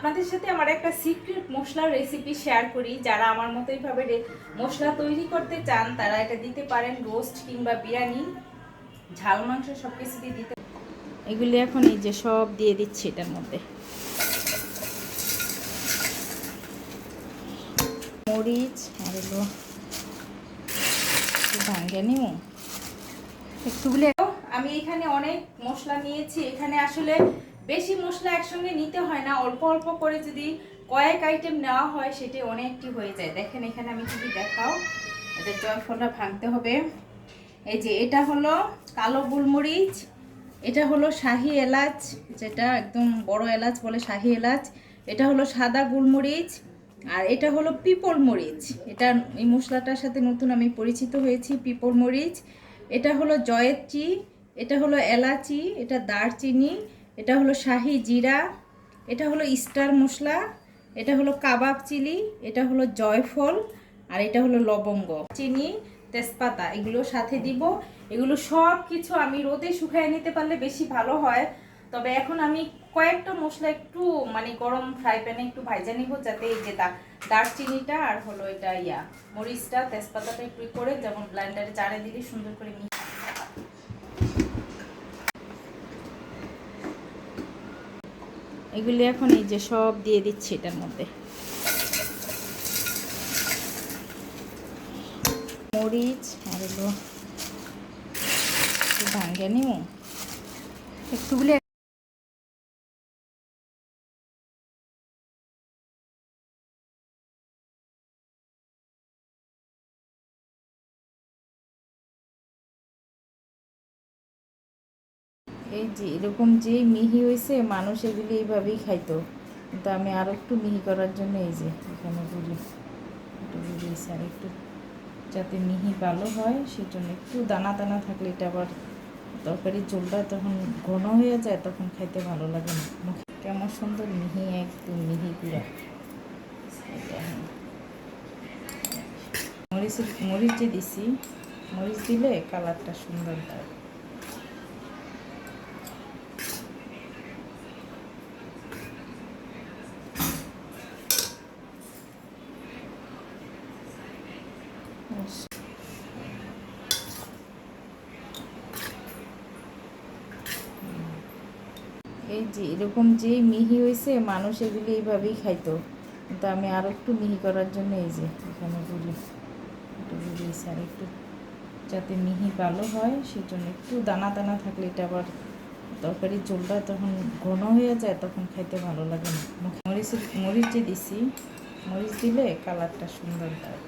আপনাদের সাথে আমার একটা সিক্রেট মশলার রেসিপি শেয়ার করি। যারা আমার মতো এইভাবে মশলা তৈরি করতে চান তারা এটা দিতে পারেন, রোস্ট কিংবা বিরিয়ানি, ঝাল মাংস সব কিছুতেই দিতে। এগুলি এখন এই যে সব দিয়ে দিচ্ছি এটার মধ্যে। মরিচ আর এগুলো ভাঙ্গে নিব একটুগুলো। আমি এখানে অনেক মশলা নিয়েছি। এখানে আসলে বেশি মশলা একসঙ্গে নিতে হয় না, অল্প অল্প করে যদি কয়েক আইটেম নেওয়া হয় সেটা অনেকটি হয়ে যায়। দেখেন এখানে আমি যদি দেখাও, এটা জয়ফলটা ভাঙতে হবে। এই যে এটা হলো কালো গোলমরিচ, এটা হলো শাহি এলাচ, যেটা একদম বড় এলাচ বলে শাহি এলাচ, এটা হলো সাদা গোলমরিচ, আর এটা হলো পিপল মরিচ। এটা এই মশলাটার সাথে নতুন আমি পরিচিত হয়েছি, পিপল মরিচ। এটা হলো জয়ত্রী, এটা হলো এলাচি, এটা দারচিনি, এটা হলো শাহি জিরা, এটা হলো স্টার মশলা, এটা হলো কাবাব চিলি, এটা হলো জয়ফল, আর এটা হলো লবঙ্গ, চিনি, তেজপাতা, এগুলো সাথে দিব। এগুলো সব কিছু আমি রোদে শুকায় নিতে পারলে বেশি ভালো হয়। তবে এখন আমি কয়েকটা মশলা একটু গরম ফ্রাই প্যানে একটু ভাজা নিব, যাতে এই যে দারচিনিটা আর হলো এটা মরিচটা, তেজপাতাটা একটু করে যেমন ব্লেন্ডারে চাড়ে দিলে সুন্দর করে এগুলি এখন এই যে সব দিয়ে দিচ্ছি এটার মধ্যে। মরিচ আর এগুলো ভাঙ্গে নিব একটুগুলি। এই যে এরকম যে মিহি হয়েছে, মানুষ এগুলি এইভাবেই খাইতো, কিন্তু আমি আরও একটু মিহি করার জন্য এই যে এখানে একটু দিয়েছি, আর একটু যাতে মিহি ভালো হয় সেজন্য। একটু দানা দানা থাকলে এটা আবার তরকারির ঝোলটা তখন ঘন হয়ে যায়, তখন খাইতে ভালো লাগে না। কেমন সুন্দর মিহি, একদম মিহি পুরা। মরিচ যে দিছি, মরিচ দিলে কালারটা সুন্দর হয়। এই যে এরকম যে মিহি হয়েছে, মানুষ এগুলি এইভাবেই খাইতো, কিন্তু আমি আরও একটু মিহি করার জন্য এই যে এখানে একটু দিয়েছি, আর একটু যাতে মিহি ভালো হয় সেজন্য। একটু দানা দানা থাকলে এটা আবার তরকারির ঝোলটা তখন ঘন হয়ে যায়, তখন খাইতে ভালো লাগে না। মরিচ যে দিছি, মরিচ দিলে কালারটা সুন্দর হয়।